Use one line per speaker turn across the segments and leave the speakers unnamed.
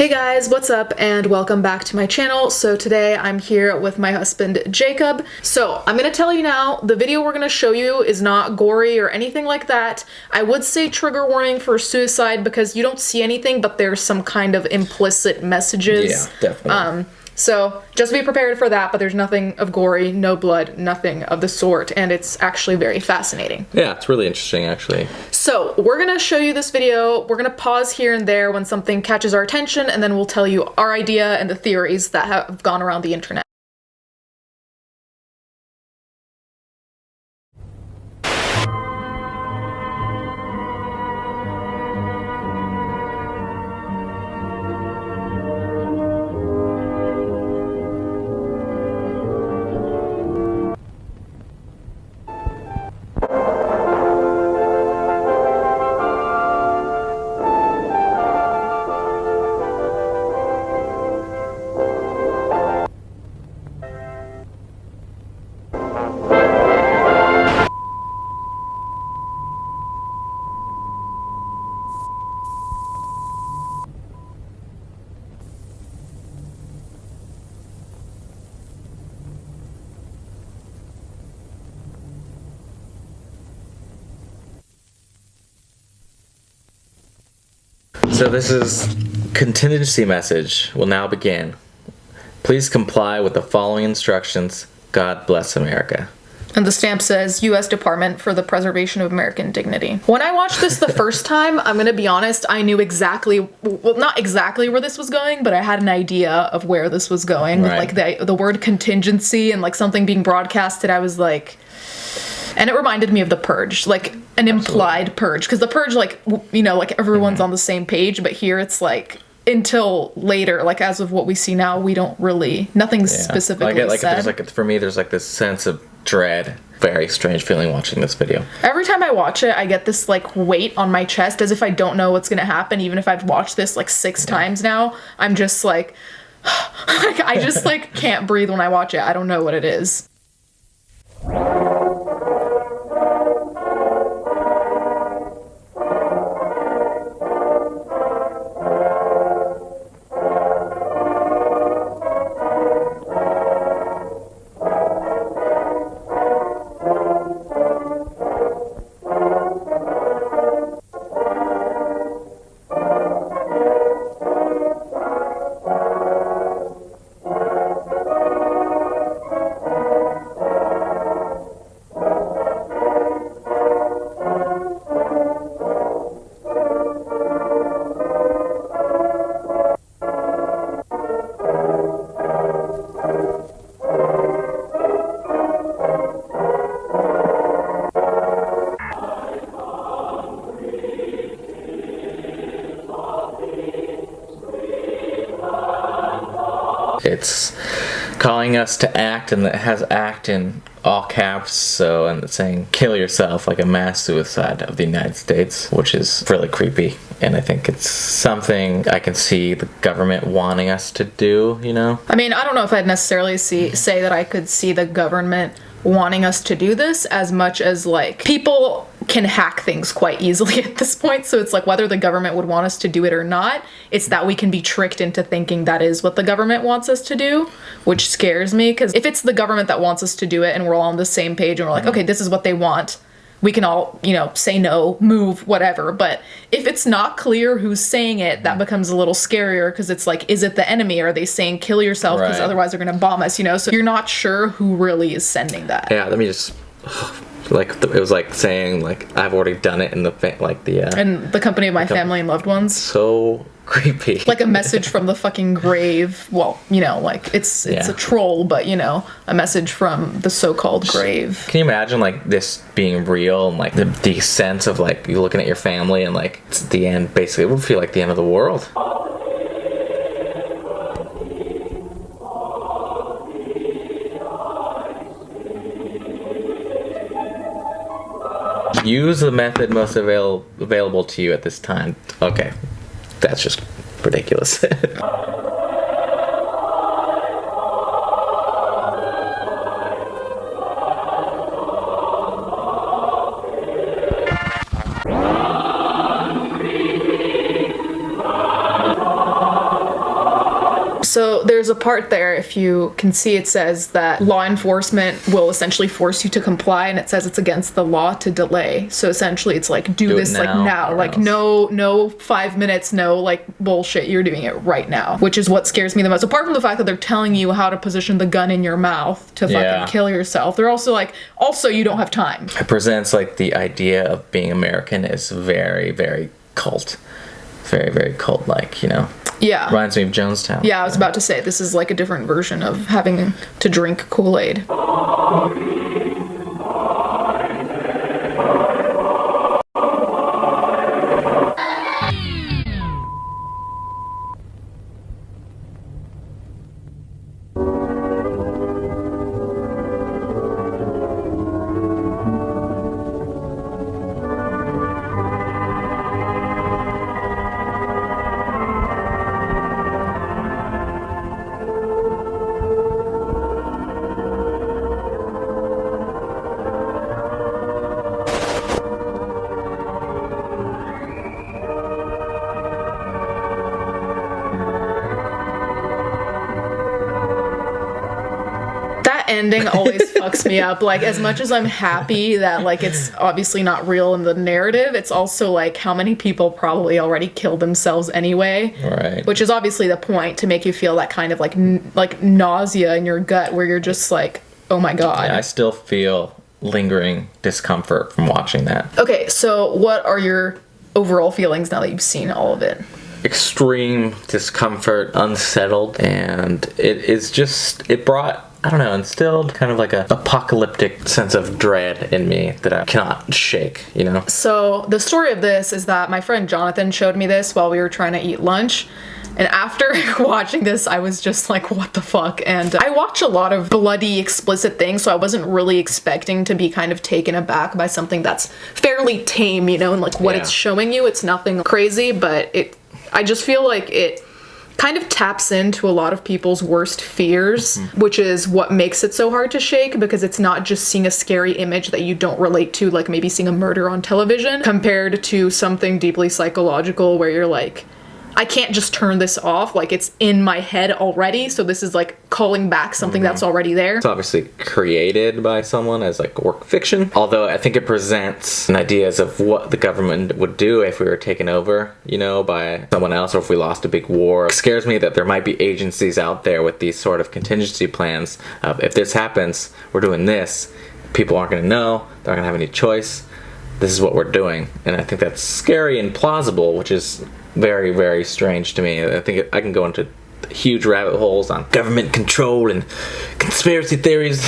Hey guys, what's up and welcome back to my channel. So today I'm here with my husband Jacob. So I'm gonna tell you now, the video we're gonna show you is not gory or anything like that. I would say trigger warning for suicide because you don't see anything, but there's some kind of implicit messages.
Yeah, definitely.
So just be prepared for that, but there's nothing of gory, no blood, nothing of the sort, and it's actually very fascinating.
Yeah, it's really interesting actually.
So we're gonna show you this video. We're gonna pause here and there when something catches our attention, and then we'll tell you our idea and the theories that have gone around the internet.
So this is contingency message will now begin. Please comply with the following instructions. God bless America.
And the stamp says, U.S. Department for the Preservation of American Dignity. When I watched this the first time, I'm gonna be honest, I knew exactly, well, not exactly where this was going, but I had an idea of where this was going.
Right.
Like the word contingency and like something being broadcasted, I was like, and it reminded me of The Purge, like an implied purge. Because The Purge, like, you know, like everyone's on the same page, but here it's like, until later, like as of what we see now, we don't really, nothing's specifically
like
said.
there's like, for me, there's like this sense of dread. Very strange feeling watching this video.
Every time I watch it, I get this like weight on my chest as if I don't know what's gonna happen. Even if I've watched this like 6 times now, I'm just like, I just like can't breathe when I watch it. I don't know what it is.
It's calling us to act, and it has act in all caps, so, and it's saying kill yourself, like a mass suicide of the United States, which is really creepy. And I think it's something I can see the government wanting us to do, you know?
I mean, I don't know if I'd necessarily say that I could see the government wanting us to do this as much as like people can hack things quite easily at this point. So it's like whether the government would want us to do it or not, it's that we can be tricked into thinking that is what the government wants us to do, which scares me. Because if it's the government that wants us to do it and we're all on the same page and we're like, okay, this is what they want, we can all, you know, say no, move, whatever. But if it's not clear who's saying it, that becomes a little scarier because it's like, is it the enemy? Are they saying kill yourself because otherwise they're going to bomb us, you know? So you're not sure who really is sending that.
Yeah, let me just... Like, it was like saying, like, I've already done it in the,
And the company of my family and loved ones.
So creepy.
Like a message from the fucking grave. Well, you know, like, it's a troll, but, you know, a message from the so-called grave.
Can you imagine, like, this being real and, like, the sense of, like, you looking at your family and, like, it's the end, basically, it would feel like the end of the world. Use the method most available to you at this time. Okay, that's just ridiculous.
So there's a part there, if you can see, it says that law enforcement will essentially force you to comply, and it says it's against the law to delay. So essentially it's like, do this like now. Like no 5 minutes, no like bullshit. You're doing it right now, which is what scares me the most. Apart from the fact that they're telling you how to position the gun in your mouth to fucking kill yourself, they're also like, also you don't have time.
It presents like the idea of being American is very, very cult. Very, very cult-like, you know?
Yeah.
Reminds me of Jonestown.
Yeah, I was about to say, this is like a different version of having to drink Kool-Aid. Ending always fucks me up. Like, as much as I'm happy that like it's obviously not real in the narrative, it's also like how many people probably already killed themselves anyway,
right?
Which is obviously the point, to make you feel that kind of like like nausea in your gut where you're just like, oh my god.
Yeah, I still feel lingering discomfort from watching that.
Okay, so what are your overall feelings now that you've seen all of it?
Extreme discomfort, unsettled, and it brought, I don't know, instilled kind of like a apocalyptic sense of dread in me that I cannot shake, you know?
So the story of this is that my friend Jonathan showed me this while we were trying to eat lunch. And after watching this, I was just like, what the fuck? And I watch a lot of bloody, explicit things, so I wasn't really expecting to be kind of taken aback by something that's fairly tame, you know, and like what it's showing you. It's nothing crazy, but I just feel like it kind of taps into a lot of people's worst fears, which is what makes it so hard to shake, because it's not just seeing a scary image that you don't relate to, like maybe seeing a murder on television, compared to something deeply psychological where you're like, I can't just turn this off, like it's in my head already, so this is like calling back something that's already there.
It's obviously created by someone as like work fiction, although I think it presents ideas of what the government would do if we were taken over, you know, by someone else, or if we lost a big war. It scares me that there might be agencies out there with these sort of contingency plans of, if this happens, we're doing this, people aren't going to know, they're not going to have any choice, this is what we're doing. And I think that's scary and plausible, which is very, very strange to me. I think I can go into huge rabbit holes on government control and conspiracy theories.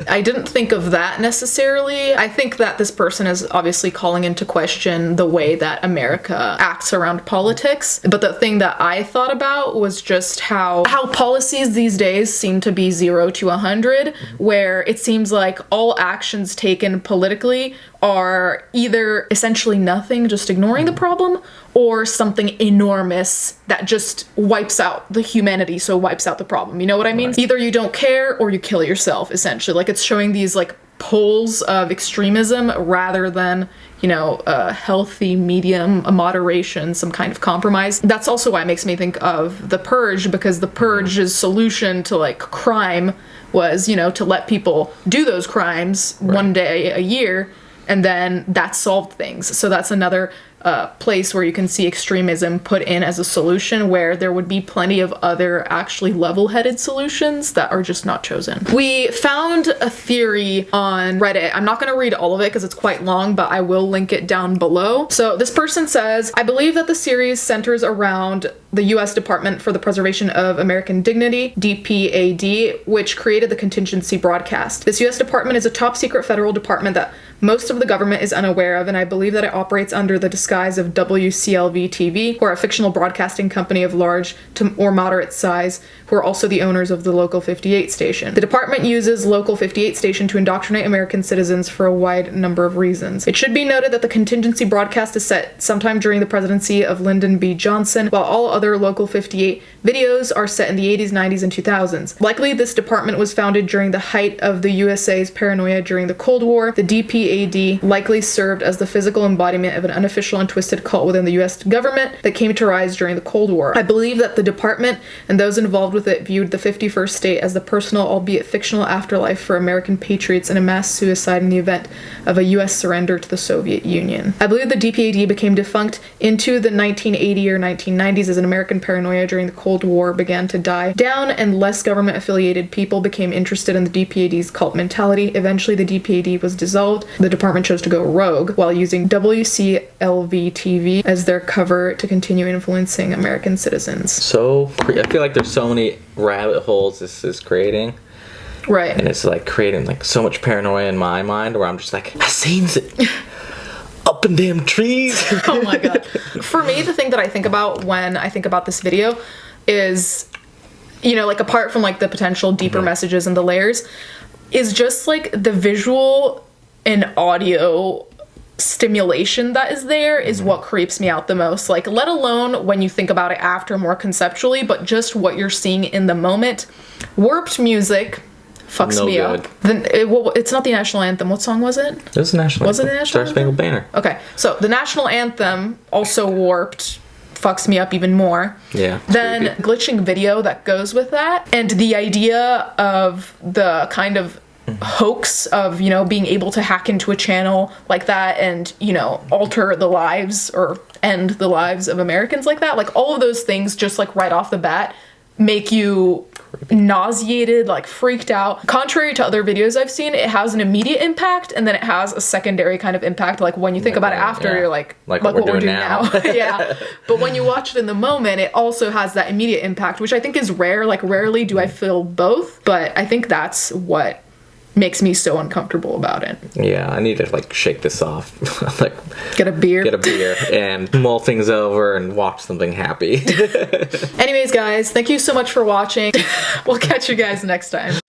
I didn't think of that necessarily. I think that this person is obviously calling into question the way that America acts around politics. But the thing that I thought about was just how policies these days seem to be 0 to 100, where it seems like all actions taken politically are either essentially nothing, just ignoring the problem, or something enormous that just wipes out the humanity, so wipes out the problem. You know what I mean? Right. Either you don't care or you kill yourself, essentially. Like, it's showing these like poles of extremism rather than, you know, a healthy medium, a moderation, some kind of compromise. That's also why it makes me think of The Purge, because The Purge's solution to like crime was, you know, to let people do those crimes one day a year, and then that solved things. So that's another place where you can see extremism put in as a solution, where there would be plenty of other actually level-headed solutions that are just not chosen. We found a theory on Reddit. I'm not going to read all of it because it's quite long, but I will link it down below. So this person says, I believe that the series centers around the U.S. Department for the Preservation of American Dignity, DPAD, which created the contingency broadcast. This U.S. department is a top-secret federal department that most of the government is unaware of, and I believe that it operates under the disguise of WCLV TV, who are a fictional broadcasting company of large to or moderate size, who are also the owners of the Local 58 station. The department uses Local 58 station to indoctrinate American citizens for a wide number of reasons. It should be noted that the contingency broadcast is set sometime during the presidency of Lyndon B. Johnson, while all other other Local 58 videos are set in the 80s, 90s, and 2000s. Likely this department was founded during the height of the USA's paranoia during the Cold War. The DPAD likely served as the physical embodiment of an unofficial and twisted cult within the US government that came to rise during the Cold War. I believe that the department and those involved with it viewed the 51st state as the personal, albeit fictional, afterlife for American patriots in a mass suicide in the event of a US surrender to the Soviet Union. I believe the DPAD became defunct into the 1980 or 1990s as an American paranoia during the Cold War began to die down and less government-affiliated people became interested in the DPAD's cult mentality. Eventually, the DPAD was dissolved. The department chose to go rogue while using WCLV-TV as their cover to continue influencing American citizens.
So, I feel like there's so many rabbit holes this is creating.
Right.
And it's like creating like so much paranoia in my mind where I'm just like, I seen it up in damn trees.
Oh my god. For me, the thing that I think about when I think about this video is, you know, like apart from like the potential deeper messages and the layers, is just like the visual and audio stimulation that is there is what creeps me out the most. Like, let alone when you think about it after more conceptually, but just what you're seeing in the moment. Warped music fucks me up. Then it's not the national anthem. What song was it?
It was the national
anthem. Was it the national
anthem? Star Spangled Banner.
Okay, so the national anthem, also warped, fucks me up even more.
Yeah.
Then glitching video that goes with that, and the idea of the kind of hoax of, you know, being able to hack into a channel like that and, you know, alter the lives or end the lives of Americans like that. Like, all of those things just like right off the bat make you nauseated, like freaked out. Contrary to other videos I've seen, it has an immediate impact and then it has a secondary kind of impact. Like when you think about it after, you're like what we're doing now. Yeah. But when you watch it in the moment, it also has that immediate impact, which I think is rare. Like, rarely do I feel both, but I think that's what makes me so uncomfortable about it.
Yeah, I need to like shake this off. Like,
get a beer
and mull things over and watch something happy.
Anyways, guys, thank you so much for watching. We'll catch you guys next time.